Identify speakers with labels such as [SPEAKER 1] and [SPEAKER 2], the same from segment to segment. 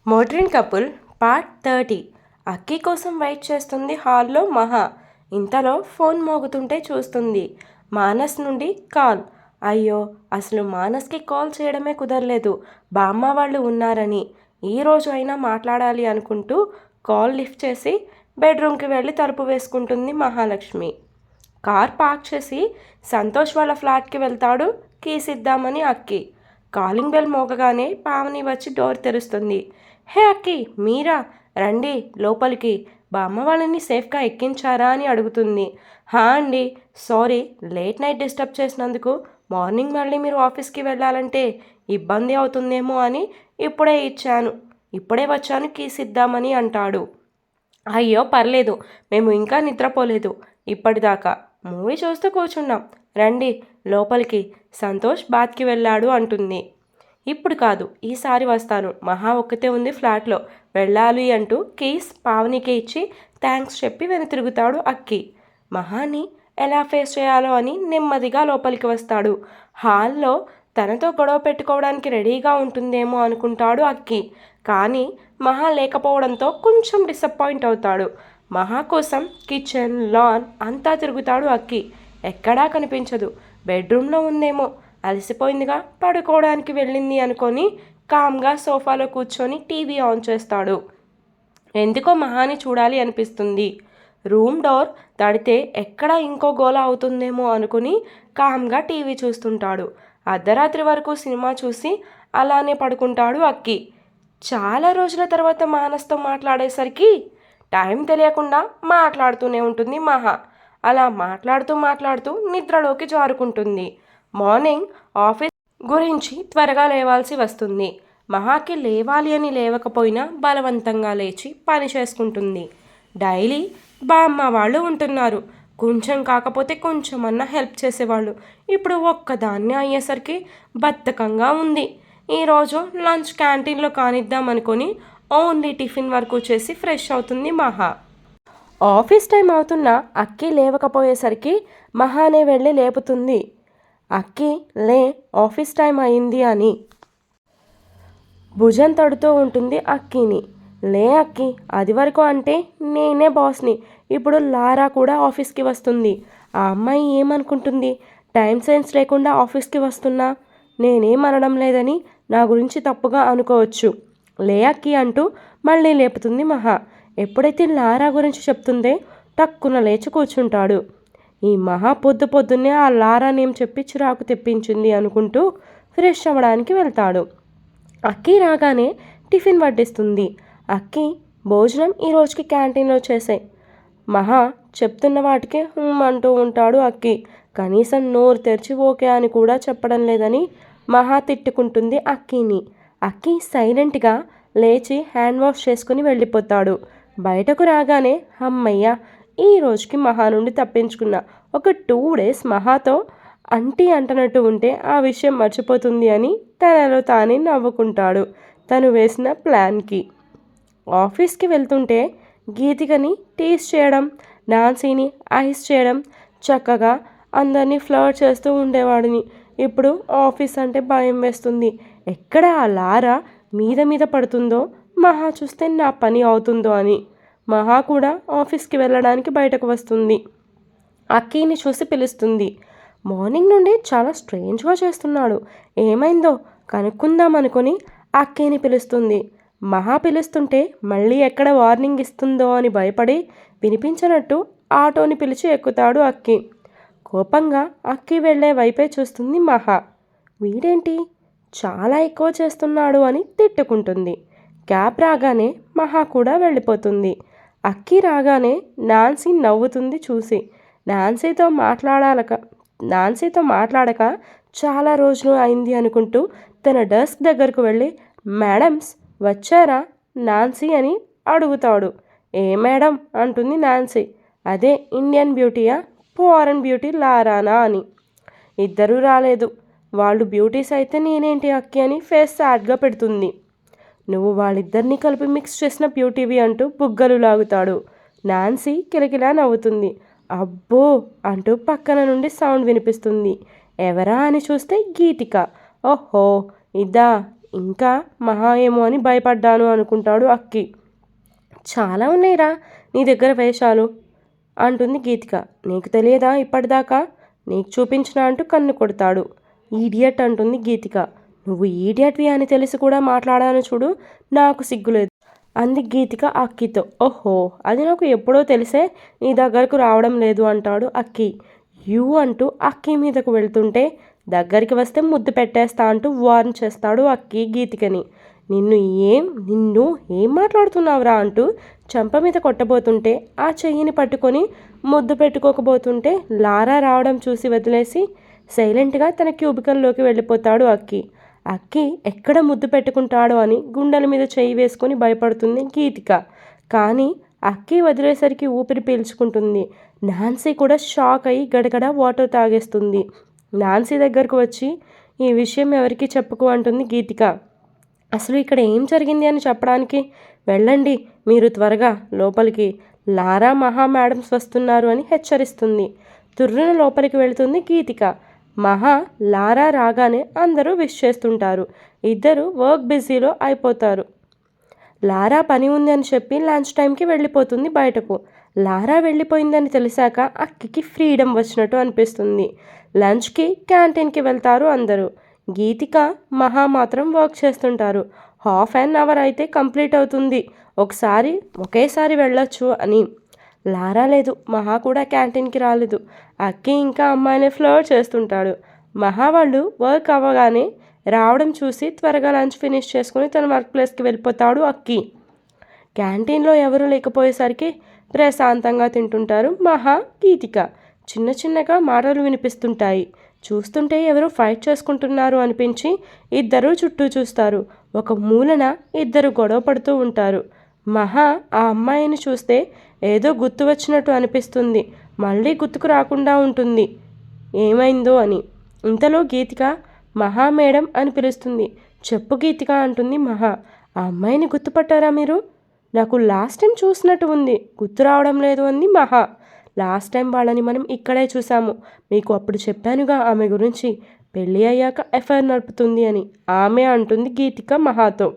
[SPEAKER 1] Modern couple part 30. అక్కి కోసం wait చేస్తుంది హాల్లో మహా. ఇంతలో ఫోన్ మోగుతుంటే చూస్తుంది. మానస్ నుండి కాల్. అయ్యో, అసలు మానస్కి కాల్ చేయడమే కుదరలేదు. బామ్మ వాళ్ళు ఉన్నారని. ఈరోజు అయినా మాట్లాడాలి అనుకుంటూ కాల్ లిఫ్ట్ చేసి బెడ్రూమ్కి వెళ్ళి తలుపు వేసుకుంటుంది మహాలక్ష్మి. కార్ పార్క్ చేసి సంతోష్ వాళ్ళ ఫ్లాట్కి వెళ్తాడు కీస్ ఇద్దామని అక్కి. కాలింగ్ బెల్ మోగగానే పావని వచ్చి డోర్ తెరుస్తుంది. హే అక్కి, మీరా? రండి లోపలికి. బామ్మ వాళ్ళని సేఫ్గా ఎక్కించారా అని అడుగుతుంది. హా అండి, సారీ లేట్ నైట్ డిస్టర్బ్ చేసినందుకు. మార్నింగ్ మళ్ళీ మీరు ఆఫీస్కి వెళ్ళాలంటే ఇబ్బంది అవుతుందేమో అని ఇప్పుడే వచ్చాను కీస్ ఇద్దామని అంటాడు. అయ్యో పర్లేదు, మేము ఇంకా నిద్రపోలేదు. ఇప్పటిదాకా మూవీ చూస్తూ కూర్చున్నాం. రండి లోపలికి. సంతోష్ బాత్కి వెళ్ళాడు అంటుంది. ఇప్పుడు కాదు, ఈసారి వస్తాను. మహా ఒక్కతే ఉంది ఫ్లాట్లో. వెళ్ళాలి అంటూ కీస్ పావనికి ఇచ్చి థ్యాంక్స్ చెప్పి వెనుతిరుగుతాడు అక్కి. మహాని ఎలా ఫేస్ చేయాలో అని నెమ్మదిగా లోపలికి వస్తాడు. హాల్లో తనతో గొడవ పెట్టుకోవడానికి రెడీగా ఉంటుందేమో అనుకుంటాడు అక్కి. కానీ మహా లేకపోవడంతో కొంచెం డిసప్పాయింట్ అవుతాడు. మహా కోసం కిచెన్, లాన్ అంతా తిరుగుతాడు అక్కి. ఎక్కడా కనిపించదు. బెడ్రూమ్లో ఉందేమో. అలసిపోయిందిగా, పడుకోవడానికి వెళ్ళింది అనుకొని కామ్గా సోఫాలో కూర్చొని టీవీ ఆన్ చేస్తాడు. ఎందుకో మహాని చూడాలి అనిపిస్తుంది. రూమ్ డోర్ తడితే ఎక్కడ ఇంకో గోల అవుతుందేమో అనుకుని కామ్గా టీవీ చూస్తుంటాడు. అర్ధరాత్రి వరకు సినిమా చూసి అలానే పడుకుంటాడు అక్కి. చాలా రోజుల తర్వాత మానస్తో మాట్లాడేసరికి టైం తెలియకుండా మాట్లాడుతూనే ఉంటుంది మహా. అలా మాట్లాడుతూ నిద్రలోకి జారుకుంటుంది. మార్నింగ్ ఆఫీస్ గురించి త్వరగా లేవాల్సి వస్తుంది. మహాకి లేవాలి అని లేవకపోయినా బలవంతంగా లేచి పని చేసుకుంటుంది. డైలీ బామ్మ వాళ్ళు ఉంటున్నారు. కొంచెం కాకపోతే కొంచెమన్నా హెల్ప్ చేసేవాళ్ళు. ఇప్పుడు ఒక్కదాన్నే అయ్యేసరికి బద్ధకంగా ఉంది. ఈరోజు లంచ్ క్యాంటీన్లో కానిద్దామనుకొని ఓన్లీ టిఫిన్ వరకు చేసి ఫ్రెష్ అవుతుంది మహా. ఆఫీస్ టైం అవుతున్నా అక్కి లేవకపోయేసరికి మహానే వెళ్ళి లేపుతుంది. అక్కి లే, ఆఫీస్ టైం అయింది అని. భుజం తడుతూ ఉంటుంది అక్కిని. లే అక్కి, అది వరకు అంటే నేనే బాస్ని. ఇప్పుడు లారా కూడా ఆఫీస్కి వస్తుంది. ఆ అమ్మాయి ఏమనుకుంటుంది? టైం సెన్స్ లేకుండా ఆఫీస్కి వస్తున్నా నేనేమనడం లేదని నా గురించి తప్పుగా అనుకోవచ్చు. లే అక్కి అంటూ మళ్ళీ లేపుతుంది మహా. ఎప్పుడైతే లారా గురించి చెప్తుందే టక్కున లేచి కూర్చుంటాడు. ఈ మహా పొద్దున్నే ఆ లారా నేమ్ చెప్పి చిరాకు తెప్పించింది అనుకుంటూ ఫ్రెష్ అవ్వడానికి వెళ్తాడు. అక్కి రాగానే టిఫిన్ వడ్డిస్తుంది. అక్కి, భోజనం ఈరోజుకి క్యాంటీన్లో చేసే. మహా చెప్తున్న వాటికి అంటూ ఉంటాడు అక్కి. కనీసం నోరు తెరిచి ఓకే అని కూడా చెప్పడం లేదని మహా తిట్టుకుంటుంది అక్కిని. అక్కి సైలెంట్గా లేచి హ్యాండ్ వాష్ చేసుకుని వెళ్ళిపోతాడు. బయటకు రాగానే అమ్మయ్య, ఈ రోజుకి మహా నుండి తప్పించుకున్నా. ఒక 2 days మహాతో అంటనట్టు ఉంటే ఆ విషయం మర్చిపోతుంది అని తనలో తానే నవ్వుకుంటాడు తను వేసిన ప్లాన్కి. ఆఫీస్కి వెళ్తుంటే గీతికని టీస్ చేయడం, నాన్సీని ఐస్ చేయడం, చక్కగా అందరినీ ఫ్లర్ట్ చేస్తూ ఉండేవాడిని. ఇప్పుడు ఆఫీస్ అంటే భయం వేస్తుంది. ఎక్కడ ఆ లారా మీద పడుతుందో, మహా చూస్తే నా పని అవుతుందో అని. మహా కూడా ఆఫీస్కి వెళ్ళడానికి బయటకు వస్తుంది. అక్కీని చూసి పిలుస్తుంది. మార్నింగ్ నుండి చాలా స్ట్రేంజ్గా చేస్తున్నాడు. ఏమైందో కనుక్కుందాం అనుకుని అక్కీని పిలుస్తుంది. మహా పిలుస్తుంటే మళ్ళీ ఎక్కడ వార్నింగ్ ఇస్తుందో అని భయపడి వినిపించినట్టు ఆటోని పిలిచి ఎక్కుతాడు అక్కి. కోపంగా అక్కి వెళ్లే వైపే చూస్తుంది మహా. వీడేంటి చాలా ఎక్కువ చేస్తున్నాడు అని తిట్టుకుంటుంది. క్యాబ్ రాగానే మహా కూడా వెళ్ళిపోతుంది. అక్కి రాగానే నాన్సీ నవ్వుతుంది చూసి. నాన్సీతో మాట్లాడక చాలా రోజులు అయింది అనుకుంటూ తన డెస్క్ దగ్గరకు వెళ్ళి మేడమ్స్ వచ్చారా నాన్సీ అని అడుగుతాడు. ఏ మేడం అంటుంది నాన్సీ. అదే ఇండియన్ బ్యూటీయా ఫారెన్ బ్యూటీ లారానా అని. ఇద్దరూ రాలేదు. వాళ్ళు బ్యూటీస్ అయితే నేనేంటి అక్కి అని ఫేస్ సాడ్గా పెడుతుంది. నువ్వు వాళ్ళిద్దరినీ కలిపి మిక్స్ చేసిన బ్యూటీవి అంటూ బుగ్గలు లాగుతాడు. నాన్సీ కిలకిలా నవ్వుతుంది. అబ్బో అంటూ పక్కన నుండి సౌండ్ వినిపిస్తుంది. ఎవరా అని చూస్తే గీతిక. ఓహో ఇదా, ఇంకా మహా ఏమో అని భయపడ్డాను అనుకుంటాడు అక్కి. చాలా ఉన్నాయిరా నీ దగ్గర వేషాలు అంటుంది గీతిక. నీకు తెలియదా ఇప్పటిదాకా? నీకు చూపించినా అంటూ కన్ను కొడతాడు. ఈడియట్ అంటుంది గీతిక. నువ్వు ఈడియట్వి అని తెలిసి కూడా మాట్లాడాను చూడు, నాకు సిగ్గులేదు అంది గీతిక అక్కితో. ఓహో, అది నాకు ఎప్పుడో తెలిసే నీ దగ్గరకు రావడం లేదు అంటాడు అక్కి. యూ అంటూ అక్కి మీదకు వెళ్తుంటే దగ్గరికి వస్తే ముద్దు పెట్టేస్తా అంటూ వార్న్ చేస్తాడు అక్కి గీతికని. నిన్ను ఏం మాట్లాడుతున్నావురా అంటూ చెంప మీద కొట్టబోతుంటే ఆ చెయ్యిని పట్టుకొని ముద్దు పెట్టుకోకపోతుంటే లారా రావడం చూసి వదిలేసి సైలెంట్గా తన క్యూబికల్లోకి వెళ్ళిపోతాడు అక్కి. అక్కి ఎక్కడ ముద్దు పెట్టుకుంటాడో అని గుండెల మీద చెయ్యి వేసుకొని భయపడుతుంది గీతిక. కానీ అక్కి వదిలేసరికి ఊపిరి పీల్చుకుంటుంది. నాన్సీ కూడా షాక్ అయ్యి గడగడ వాటర్ తాగేస్తుంది. నాన్సీ దగ్గరకు వచ్చి ఈ విషయం ఎవరికీ చెప్పుకో అంటుంది గీతిక. అసలు ఇక్కడ ఏం జరిగింది అని చెప్పడానికి వెళ్ళండి మీరు త్వరగా లోపలికి, లారా మహా మేడమ్స్ వస్తున్నారు అని హెచ్చరిస్తుంది. తుర్రున లోపలికి వెళుతుంది గీతిక. మహా లారా రాగానే అందరూ విష్ చేస్తుంటారు. ఇద్దరు వర్క్ బిజీలో అయిపోతారు. లారా పని ఉంది అని చెప్పి లంచ్ టైంకి వెళ్ళిపోతుంది బయటకు. లారా వెళ్ళిపోయిందని తెలిసాక అక్కికి ఫ్రీడమ్ వచ్చినట్టు అనిపిస్తుంది. లంచ్కి క్యాంటీన్కి వెళ్తారు అందరూ. గీతిక మహా మాత్రం వర్క్ చేస్తుంటారు. 1/2 అవర్ అయితే కంప్లీట్ అవుతుంది, ఒకేసారి వెళ్ళొచ్చు అని. లారా లేదు, మహా కూడా క్యాంటీన్కి రాలేదు. అక్కి ఇంకా అమ్మాయిని ఫ్లర్ట్ చేస్తుంటాడు. మహా వాళ్ళు వర్క్ అవ్వగానే రావడం చూసి త్వరగా లంచ్ ఫినిష్ చేసుకుని తన వర్క్ ప్లేస్కి వెళ్ళిపోతాడు అక్కి. క్యాంటీన్లో ఎవరూ లేకపోయేసరికి ప్రశాంతంగా తింటుంటారు మహా గీతిక. చిన్న చిన్నగా మాటలు వినిపిస్తుంటాయి. చూస్తుంటే ఎవరో ఫైట్ చేసుకుంటున్నారు అనిపించి ఇద్దరు చుట్టూ చూస్తారు. ఒక మూలన ఇద్దరు గొడవ పడుతూ ఉంటారు. మహా ఆ అమ్మాయిని చూస్తే ఏదో గుర్తు వచ్చినట్టు అనిపిస్తుంది. మళ్ళీ గుర్తుకు రాకుండా ఉంటుంది ఏమైందో అని. ఇంతలో గీతిక మహా మేడం అని పిలుస్తుంది. చెప్పు గీతిక అంటుంది మహా. ఆ అమ్మాయిని గుర్తుపట్టారా మీరు? నాకు లాస్ట్ టైం చూసినట్టు ఉంది, గుర్తు రావడం లేదు అంది మహా. లాస్ట్ టైం వాళ్ళని మనం ఇక్కడే చూసాము, మీకు అప్పుడు చెప్పానుగా ఆమె గురించి, పెళ్ళి అయ్యాక ఎఫ్ఐఆర్ నడుపుతుంది అని ఆమె అంటుంది గీతిక మహాతో.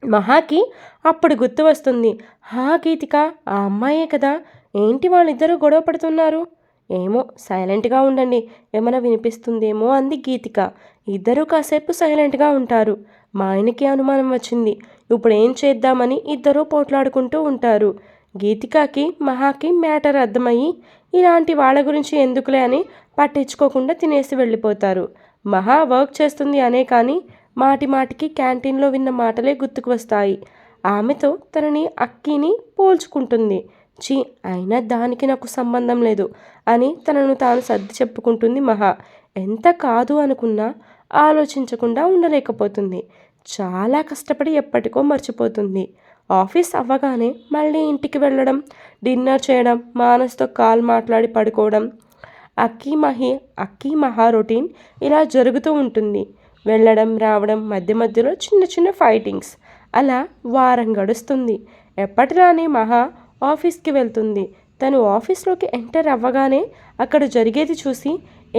[SPEAKER 1] మహాకి అప్పుడు గుర్తు వస్తుంది. హా గీతిక, ఆ అమ్మాయే కదా, ఏంటి వాళ్ళిద్దరూ గొడవ పడుతున్నారు? ఏమో, సైలెంట్గా ఉండండి, ఏమైనా వినిపిస్తుందేమో అంది గీతిక. ఇద్దరూ కాసేపు సైలెంట్గా ఉంటారు. మా ఆయనకి అనుమానం వచ్చింది, ఇప్పుడు ఏం చేద్దామని ఇద్దరూ పోట్లాడుకుంటూ ఉంటారు. గీతికకి మహాకి మ్యాటర్ అర్థమయ్యి ఇలాంటి వాళ్ళ గురించి ఎందుకులే అని పట్టించుకోకుండా తినేసి వెళ్ళిపోతారు. మహా వర్క్ చేస్తుంది అనే కానీ మాటి మాటికి క్యాంటీన్లో విన్న మాటలే గుర్తుకు వస్తాయి. ఆమెతో తనని అక్కిని పోల్చుకుంటుంది. చీ, అయినా దానికి నాకు సంబంధం లేదు అని తనను తాను సర్ది చెప్పుకుంటుంది మహా. ఎంత కాదు అనుకున్నా ఆలోచించకుండా ఉండలేకపోతుంది. చాలా కష్టపడి ఎప్పటికో మర్చిపోతుంది. ఆఫీస్ అవ్వగానే మళ్ళీ ఇంటికి వెళ్ళడం, డిన్నర్ చేయడం, మానస్తో కాల్ మాట్లాడి పడుకోవడం, అక్కి మహా రొటీన్ ఇలా జరుగుతూ ఉంటుంది. వెళ్ళడం రావడం, మధ్య మధ్యలో చిన్న చిన్న ఫైటింగ్స్. అలా వారం గడుస్తుంది. ఎప్పటిలానే మహా ఆఫీస్కి వెళ్తుంది. తను ఆఫీస్లోకి ఎంటర్ అవ్వగానే అక్కడ జరిగేది చూసి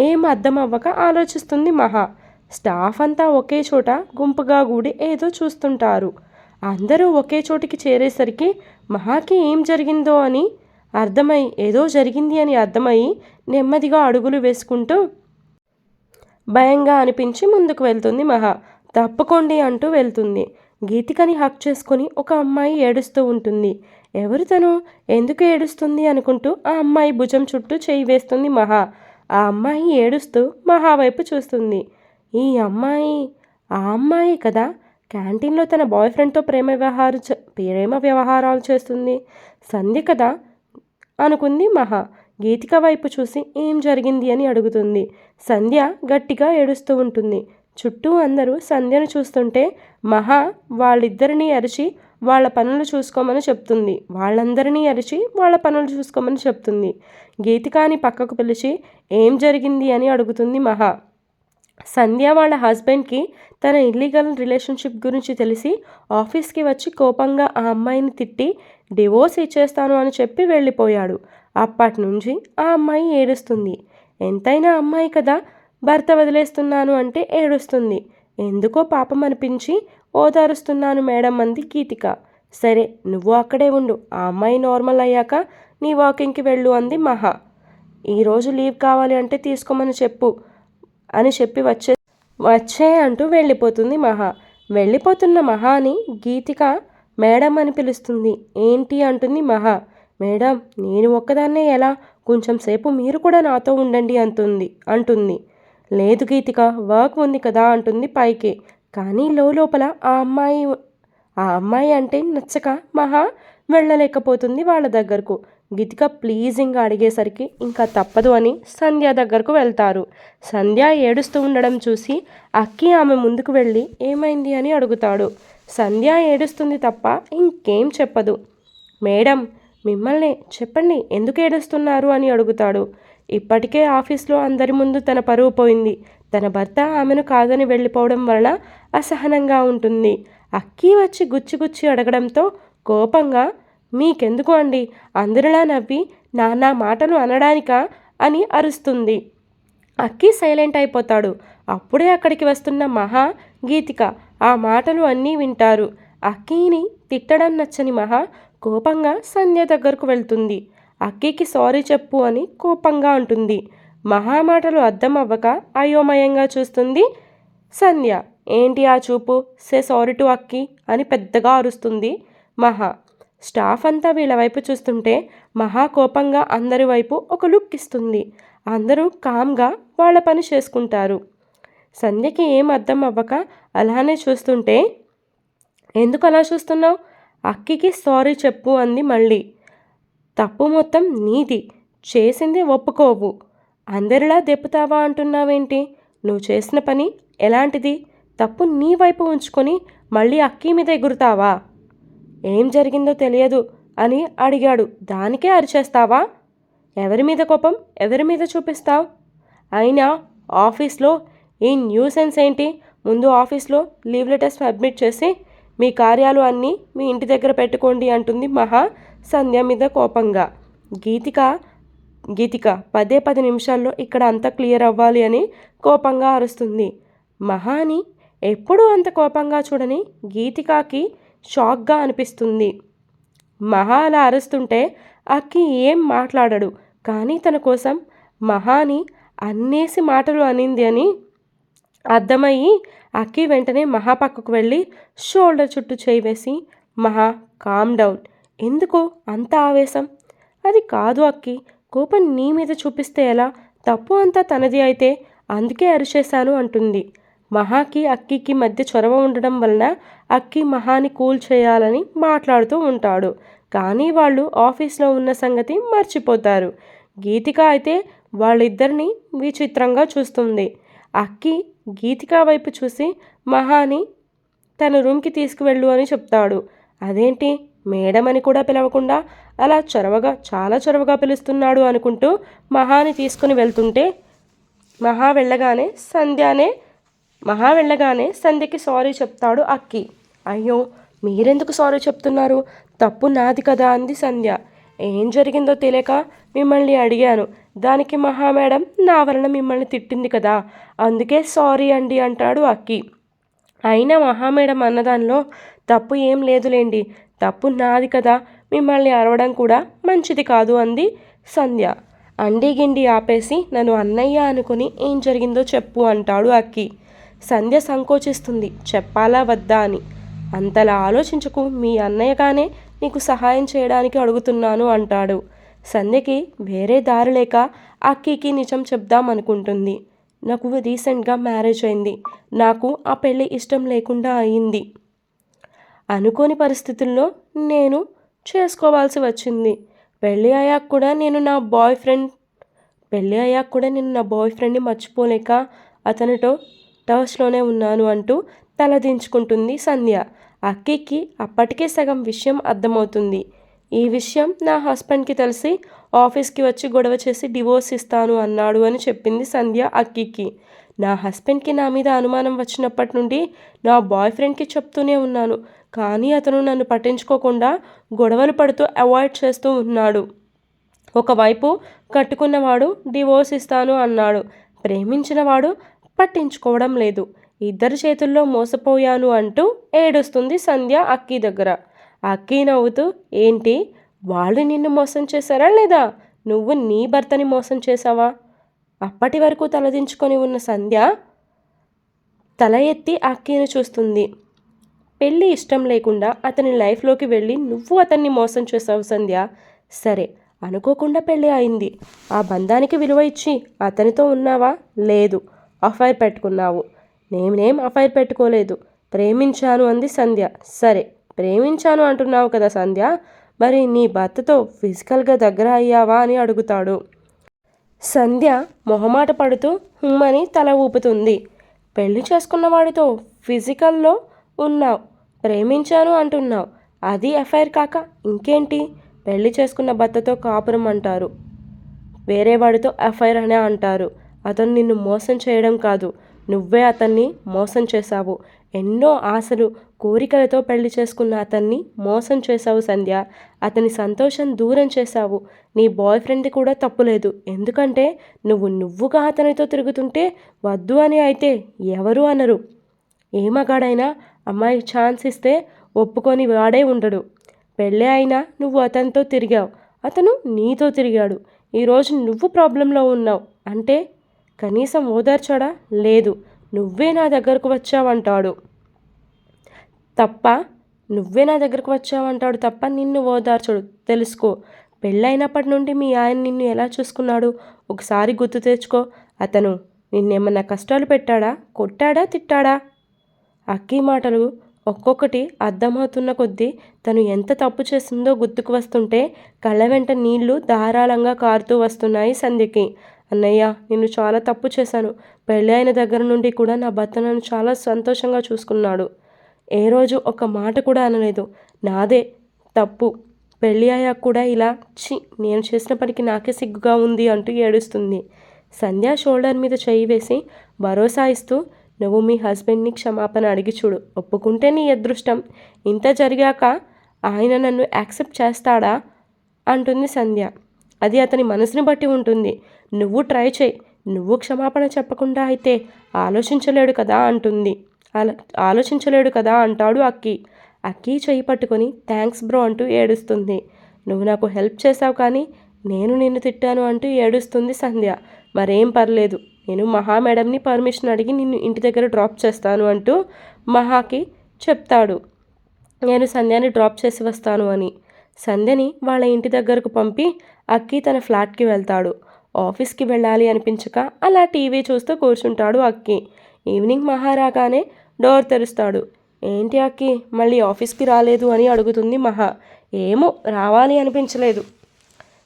[SPEAKER 1] ఏం అర్థం అవ్వక ఆలోచిస్తుంది మహా. స్టాఫ్ అంతా ఒకే చోట గుంపుగా కూడి ఏదో చూస్తుంటారు. అందరూ ఒకే చోటికి చేరేసరికి మహాకి ఏం జరిగిందో అని ఏదో జరిగింది అని అర్థమయ్యి నెమ్మదిగా అడుగులు వేసుకుంటూ భయంగా అనిపించి ముందుకు వెళ్తుంది మహా. తప్పుకోండి అంటూ వెళ్తుంది. గీతికని హక్ చేసుకొని ఒక అమ్మాయి ఏడుస్తూ ఉంటుంది. ఎవరు తను, ఎందుకు ఏడుస్తుంది అనుకుంటూ ఆ అమ్మాయి భుజం చుట్టూ చేయి వేస్తుంది మహా. ఆ అమ్మాయి ఏడుస్తూ మహా వైపు చూస్తుంది. ఆ అమ్మాయి కదా క్యాంటీన్లో తన బాయ్ ఫ్రెండ్తో ప్రేమ వ్యవహారాలు చేస్తుంది, సంధ్య కదా అనుకుంది మహా. గీతిక వైపు చూసి ఏం జరిగింది అని అడుగుతుంది. సంధ్య గట్టిగా ఏడుస్తూ ఉంటుంది. చుట్టూ అందరూ సంధ్యను చూస్తుంటే మహా వాళ్ళందరినీ అరిచి వాళ్ళ పనులు చూసుకోమని చెప్తుంది. గీతికాని పక్కకు పిలిచి ఏం జరిగింది అని అడుగుతుంది మహా. సంధ్య వాళ్ళ హస్బెండ్కి తన ఇల్లీగల్ రిలేషన్షిప్ గురించి తెలిసి ఆఫీస్కి వచ్చి కోపంగా ఆ అమ్మాయిని తిట్టి డివోర్స్ ఇచ్చేస్తాను అని చెప్పి వెళ్ళిపోయాడు. అప్పటి నుంచి ఆ అమ్మాయి ఏడుస్తుంది. ఎంతైనా అమ్మాయి కదా, భర్త వదిలేస్తున్నాను అంటే ఏడుస్తుంది. ఎందుకో పాపం అనిపించి ఓదారుస్తున్నాను మేడం అంది గీతిక. సరే నువ్వు అక్కడే ఉండు, ఆ అమ్మాయి నార్మల్ అయ్యాక నీ వాకింగ్కి వెళ్ళు అంది మహా. ఈరోజు లీవ్ కావాలి అంటే తీసుకోమని చెప్పు అని చెప్పి వచ్చే అంటూ వెళ్ళిపోతుంది మహా. వెళ్ళిపోతున్న మహాని గీతిక మేడం అని పిలుస్తుంది. ఏంటి అంటుంది మహా. మేడం నేను ఒక్కదాన్నే ఎలా, కొంచెం సేపు మీరు కూడా నాతో ఉండండి అంటుంది. లేదు గీతిక, వర్క్ ఉంది కదా అంటుంది పైకి. కానీ లోపల ఆ అమ్మాయి అంటే నచ్చక మహా వెళ్ళలేకపోతుంది వాళ్ళ దగ్గరకు. గీతిక ప్లీజింగ్గా అడిగేసరికి ఇంకా తప్పదు అని సంధ్య దగ్గరకు వెళ్తారు. సంధ్య ఏడుస్తూ ఉండడం చూసి అక్కి ఆమె ముందుకు వెళ్ళి ఏమైంది అని అడుగుతాడు. సంధ్య ఏడుస్తుంది తప్ప ఇంకేం చెప్పదు. మేడం మిమ్మల్ని చెప్పండి ఎందుకు ఏడుస్తున్నారు అని అడుగుతాడు. ఇప్పటికే ఆఫీస్లో అందరి ముందు తన పరువు పోయింది. తన భర్త ఆమెను కాదని వెళ్ళిపోవడం వలన అసహనంగా ఉంటుంది. అక్కీ వచ్చి గుచ్చి అడగడంతో కోపంగా మీకెందుకు అండి, అందరిలా నవ్వి నా మాటలు అనడానికా అని అరుస్తుంది. అక్కీ సైలెంట్ అయిపోతాడు. అప్పుడే అక్కడికి వస్తున్న మహా గీతిక ఆ మాటలు అన్నీ వింటారు. అక్కీని తిట్టడం నచ్చని మహా కోపంగా సంధ్య దగ్గరకు వెళ్తుంది. అక్కీకి సారీ చెప్పు అని కోపంగా అంటుంది. మహా మాటలు అర్థం అవ్వక అయోమయంగా చూస్తుంది సంధ్య. ఏంటి ఆ చూపు, సే సారీ టు అక్కీ అని పెద్దగా అరుస్తుంది మహా. స్టాఫ్ అంతా వీళ్ళ వైపు చూస్తుంటే మహా కోపంగా అందరి వైపు ఒక లుక్ ఇస్తుంది. అందరూ కామ్గా వాళ్ళ పని చేసుకుంటారు. సంధ్యకి ఏం అర్థం అవ్వక అలానే చూస్తుంటే ఎందుకు అలా చూస్తున్నావు, అక్కికి సారీ చెప్పు అంది మళ్ళీ. తప్పు మొత్తం నీది, చేసింది ఒప్పుకోవు, అందరిలా దెప్పుతావా అంటున్నావేంటి, నువ్వు చేసిన పని ఎలాంటిది, తప్పు నీ వైపు ఉంచుకొని మళ్ళీ అక్కీ మీద ఎగురుతావా, ఏం జరిగిందో తెలియదు అని అడిగాడు, దానికే అరిచేస్తావా, ఎవరి మీద కోపం ఎవరి మీద చూపిస్తావు, అయినా ఆఫీస్లో ఈ న్యూసెన్స్ ఏంటి, ముందు ఆఫీస్లో లీవ్ లెటర్స్ సబ్మిట్ చేసి మీ కార్యాలు అన్నీ మీ ఇంటి దగ్గర పెట్టుకోండి అంటుంది మహా సంధ్య మీద కోపంగా. గీతిక 10 నిమిషాల్లో ఇక్కడ అంతా క్లియర్ అవ్వాలి అని కోపంగా అరుస్తుంది. మహాని ఎప్పుడూ అంత కోపంగా చూడని గీతికాకి షాక్గా అనిపిస్తుంది. మహా అలా అరుస్తుంటే అక్కి ఏం మాట్లాడడు. కానీ తన కోసం మహాని అన్నేసి మాటలు అనింది అని అర్థమయ్యి అక్కి వెంటనే మహా పక్కకు వెళ్ళి షోల్డర్ చుట్టూ చేయి వేసి, మహా కామ్ డౌన్, ఎందుకు అంత ఆవేశం, అది కాదు అక్కి, కోపం నీ మీద చూపిస్తే ఎలా, తప్పు అంతా తనది అయితే అందుకే అరిచేశాను అంటుంది. మహాకి అక్కికి మధ్య చొరవ ఉండడం వలన అక్కి మహాని కూల్ చేయాలని మాట్లాడుతూ ఉంటాడు. కానీ వాళ్ళు ఆఫీస్లో ఉన్న సంగతి మర్చిపోతారు. గీతిక అయితే వాళ్ళిద్దరినీ విచిత్రంగా చూస్తుంది. అక్కి గీతిక వైపు చూసి మహాని తన రూమ్కి తీసుకువెళ్ళు అని చెప్తాడు. అదేంటి మేడం అని కూడా పిలవకుండా అలా చాలా చొరవగా పిలుస్తున్నాడు అనుకుంటూ మహాని తీసుకుని వెళ్తుంటే మహా వెళ్ళగానే సంధ్యకి సారీ చెప్తాడు అక్కి. అయ్యో మీరెందుకు సారీ చెప్తున్నారు, తప్పు నాది కదా అంది సంధ్య. ఏం జరిగిందో తెలియక మిమ్మల్ని అడిగాను, దానికి మహా మేడం నా వలన మిమ్మల్ని తిట్టింది కదా, అందుకే సారీ అండి అంటాడు అక్కి. అయినా మహా మేడం అన్నదానిలో తప్పు ఏం లేదులేండి, తప్పు నాది కదా, మిమ్మల్ని అరవడం కూడా మంచిది కాదు అంది సంధ్య. అండి గిండి ఆపేసి నన్ను అన్నయ్య అనుకుని ఏం జరిగిందో చెప్పు అంటాడు అక్కి. సంధ్య సంకోచిస్తుంది, చెప్పాలా వద్దా అని. అంతలా ఆలోచించకు, మీ అన్నయ్యగానే నీకు సహాయం చేయడానికి అడుగుతున్నాను అంటాడు. సంధ్యకి వేరే దారి లేక అక్కికి నిజం చెప్దామనుకుంటుంది. నాకు రీసెంట్గా మ్యారేజ్ అయింది, నాకు ఆ పెళ్ళి ఇష్టం లేకుండా అయింది, అనుకోని పరిస్థితుల్లో నేను చేసుకోవాల్సి వచ్చింది. పెళ్ళి అయ్యాక కూడా నేను నా బాయ్ ఫ్రెండ్ని మర్చిపోలేక అతనితో టచ్లోనే ఉన్నాను అంటూ తలదించుకుంటుంది సంధ్య. అక్కికి అప్పటికే సగం విషయం అర్థమవుతుంది. ఈ విషయం నా హస్బెండ్కి తెలిసి ఆఫీస్కి వచ్చి గొడవ చేసి డివోర్స్ ఇస్తాను అన్నాడు అని చెప్పింది సంధ్య అక్కికి. నా హస్బెండ్కి నా మీద అనుమానం వచ్చినప్పటి నుండి నా బాయ్ ఫ్రెండ్కి చెప్తూనే ఉన్నాను, కానీ అతను నన్ను పట్టించుకోకుండా గొడవలు పడుతూ అవాయిడ్ చేస్తూ ఉన్నాడు. ఒకవైపు కట్టుకున్నవాడు డివోర్స్ ఇస్తాను అన్నాడు, ప్రేమించినవాడు పట్టించుకోవడం లేదు. ఇద్దరి చేతుల్లో మోసపోయాను అంటూ ఏడుస్తుంది సంధ్య అక్కీ దగ్గర. అక్కీ నవ్వుతూ, ఏంటి, వాళ్ళు నిన్ను మోసం చేశారా లేదా నువ్వు నీ భర్తని మోసం చేశావా? అప్పటి వరకు తలదించుకొని ఉన్న సంధ్య తల ఎత్తి అక్కీని చూస్తుంది. పెళ్ళి ఇష్టం లేకుండా అతని లైఫ్లోకి వెళ్ళి నువ్వు అతన్ని మోసం చేసావు సంధ్య. సరే, అనుకోకుండా పెళ్ళి అయింది. ఆ బంధానికి విలువ ఇచ్చి అతనితో ఉన్నావా? లేదు, అఫైర్ పెట్టుకున్నావు. నేనేం అఫైర్ పెట్టుకోలేదు, ప్రేమించాను అంది సంధ్య. సరే, ప్రేమించాను అంటున్నావు కదా సంధ్య, మరి నీ భర్తతో ఫిజికల్గా దగ్గర అయ్యావా అని అడుగుతాడు. సంధ్య మొహమాట పడుతూ అని తల ఊపుతుంది. పెళ్లి చేసుకున్న వాడితో ఫిజికల్లో ఉన్నావు, ప్రేమించాను అంటున్నావు, అది అఫైర్ కాక ఇంకేంటి? పెళ్లి చేసుకున్న భర్తతో కాపురం అంటారు, వేరే వాడితో అఫైర్ అనే అంటారు. అతను నిన్ను మోసం చేయడం కాదు, నువ్వే అతన్ని మోసం చేశావు. ఎన్నో ఆశలు కోరికలతో పెళ్లి చేసుకున్న అతన్ని మోసం చేశావు సంధ్య. అతని సంతోషం దూరం చేశావు. నీ బాయ్ ఫ్రెండ్ది కూడా తప్పులేదు, ఎందుకంటే నువ్వుగా అతనితో తిరుగుతుంటే వద్దు అని అయితే ఎవరు అనరు. ఏ మగాడైనా అమ్మాయి ఛాన్స్ ఇస్తే ఒప్పుకొని వాడే ఉండడు. పెళ్ళే అయినా నువ్వు అతనితో తిరిగావు, అతను నీతో తిరిగాడు. ఈరోజు నువ్వు ప్రాబ్లంలో ఉన్నావు అంటే కనీసం ఓదార్చాడా? లేదు, నువ్వే నా దగ్గరకు వచ్చావంటాడు తప్ప నిన్ను ఓదార్చడు. తెలుసుకో, పెళ్ళైనప్పటి నుండి మీ ఆయన నిన్ను ఎలా చూసుకున్నాడు ఒకసారి గుర్తు తెచ్చుకో. అతను నిన్నేమన్నా కష్టాలు పెట్టాడా, కొట్టాడా, తిట్టాడా? అక్కీ మాటలు ఒక్కొక్కటి అర్థమవుతున్న కొద్దీ తను ఎంత తప్పు చేసిందో గుర్తుకు వస్తుంటే కళ్ళ వెంట నీళ్లు ధారాళంగా కారుతూ వస్తున్నాయి సంధ్యకి. అన్నయ్య, నిన్ను చాలా తప్పు చేశాను. పెళ్ళి అయిన దగ్గర నుండి కూడా నా భర్త నన్ను చాలా సంతోషంగా చూసుకున్నాడు. ఏ రోజు ఒక మాట కూడా అనలేదు. నాదే తప్పు. పెళ్ళి అయ్యాక కూడా ఇలా నేను చేసిన పనికి నాకే సిగ్గుగా ఉంది అంటూ ఏడుస్తుంది. సంధ్య షోల్డర్ మీద చేయి వేసి భరోసా ఇస్తూ, నువ్వు మీ హస్బెండ్ని క్షమాపణ అడిగి చూడు, ఒప్పుకుంటే నీ అదృష్టం. ఇంత జరిగాక ఆయన నన్ను యాక్సెప్ట్ చేస్తాడా అంటుంది సంధ్య. అది అతని మనసుని బట్టి ఉంటుంది. నువ్వు ట్రై చేయి. నువ్వు క్షమాపణ చెప్పకుండా అయితే ఆలోచించలేడు కదా అంటాడు అక్కీ. అక్కీ చెయ్యి పట్టుకొని థ్యాంక్స్ బ్రో అంటూ ఏడుస్తుంది. నువ్వు నాకు హెల్ప్ చేసావు కానీ నేను నిన్ను తిట్టాను అంటూ ఏడుస్తుంది సంధ్య. మరేం పర్లేదు, నేను మహా మేడంని పర్మిషన్ అడిగి నిన్ను ఇంటి దగ్గర డ్రాప్ చేస్తాను అంటూ మహాకి చెప్తాడు. నేను సంధ్యని డ్రాప్ చేసి వస్తాను అని. సంధ్యని వాళ్ళ ఇంటి దగ్గరకు పంపి అక్కీ తన ఫ్లాట్కి వెళ్తాడు. ఆఫీస్కి వెళ్ళాలి అనిపించక అలా టీవీ చూస్తూ కూర్చుంటాడు అక్కీ. ఈవినింగ్ మహా రాగానే డోర్ తెరుస్తాడు. ఏంటి అక్కీ, మళ్ళీ ఆఫీస్కి రాలేదు అని అడుగుతుంది మహా. ఏమో, రావాలి అనిపించలేదు.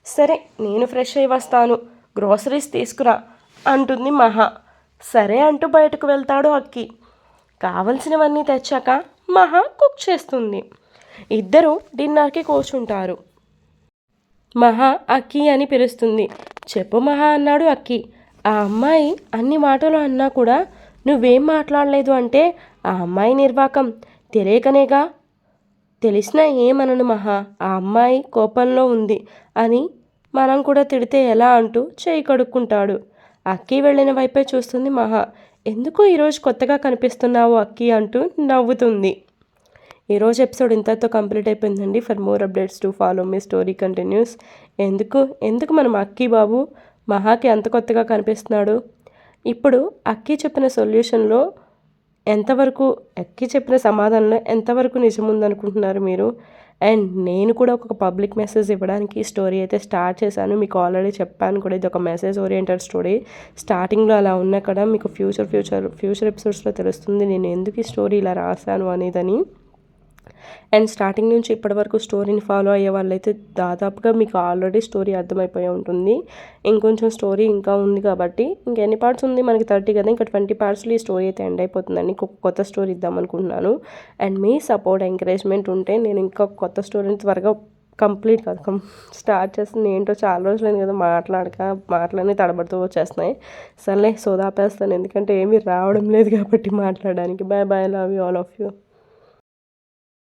[SPEAKER 1] సరే, నేను ఫ్రెష్ అయి వస్తాను, గ్రోసరీస్ తీసుకురా అంటుంది మహా. సరే అంటూ బయటకు వెళ్తాడు అక్కీ. కావలసినవన్నీ తెచ్చాక మహా కుక్ చేస్తుంది. ఇద్దరు డిన్నర్కి కూర్చుంటారు. మహా అక్కీ అని పిలుస్తుంది. చెప్పు మహా అన్నాడు అక్కీ. ఆ అమ్మాయి అన్ని మాటలు అన్నా కూడా నువ్వేం మాట్లాడలేదు అంటే ఆ అమ్మాయి నిర్వాకం తెలియకనేగా. తెలిసినా ఏమనను మహా, ఆ అమ్మాయి కోపంలో ఉంది అని మనం కూడా తిడితే ఎలా అంటూ చేయి కడుక్కుంటాడు. అక్కీ వెళ్ళిన వైపే చూస్తుంది మహా. ఎందుకు ఈరోజు కొత్తగా కనిపిస్తున్నావు అక్కీ అంటూ నవ్వుతుంది. ఈరోజు ఎపిసోడ్ ఇంతతో కంప్లీట్ అయిపోయిందండి. For more updates to follow me story continuous. ఎందుకు మనం అక్కీ బాబు మహాకి అంత కొత్తగా కనిపిస్తున్నాడు? ఇప్పుడు అక్కీ చెప్పిన సొల్యూషన్లో అక్కీ చెప్పిన సమాధానంలో ఎంతవరకు నిజం ఉందనుకుంటున్నారు మీరు? అండ్ నేను కూడా ఒక పబ్లిక్ మెసేజ్ ఇవ్వడానికి స్టోరీ అయితే స్టార్ట్ చేశాను. మీకు ఆల్రెడీ చెప్పాను కూడా, ఇది ఒక మెసేజ్ ఓరియంటెడ్ స్టోరీ. స్టార్టింగ్లో అలా ఉన్నా కూడా మీకు ఫ్యూచర్ ఎపిసోడ్స్లో తెలుస్తుంది నేను ఎందుకు ఈ స్టోరీ ఇలా రాశాను అనేదని. అండ్ స్టార్టింగ్ నుంచి ఇప్పటి వరకు స్టోరీని ఫాలో అయ్యే వాళ్ళైతే దాదాపుగా మీకు ఆల్రెడీ స్టోరీ అర్థమైపోయి ఉంటుంది. ఇంకొంచెం స్టోరీ ఇంకా ఉంది కాబట్టి, ఇంకెన్ని పార్ట్స్ ఉంది మనకి 30 కదా, ఇంకా 20 పార్ట్స్లో ఈ స్టోరీ అయితే ఎండ్ అయిపోతుందండి. ఇంకొక కొత్త స్టోరీ ఇద్దాం అనుకుంటున్నాను. అండ్ మీ సపోర్ట్ ఎంకరేజ్మెంట్ ఉంటే నేను ఇంకా కొత్త స్టోరీని త్వరగా స్టార్ట్ చేస్తుంది. ఏంటో చాలా రోజులైంది కదా మాటలన్నీ తడబడుతూ వచ్చేస్తున్నాయి. సర్లే సోదాపేస్తాను, ఎందుకంటే ఏమీ రావడం లేదు కాబట్టి మాట్లాడడానికి. Bye bye, love you all of you.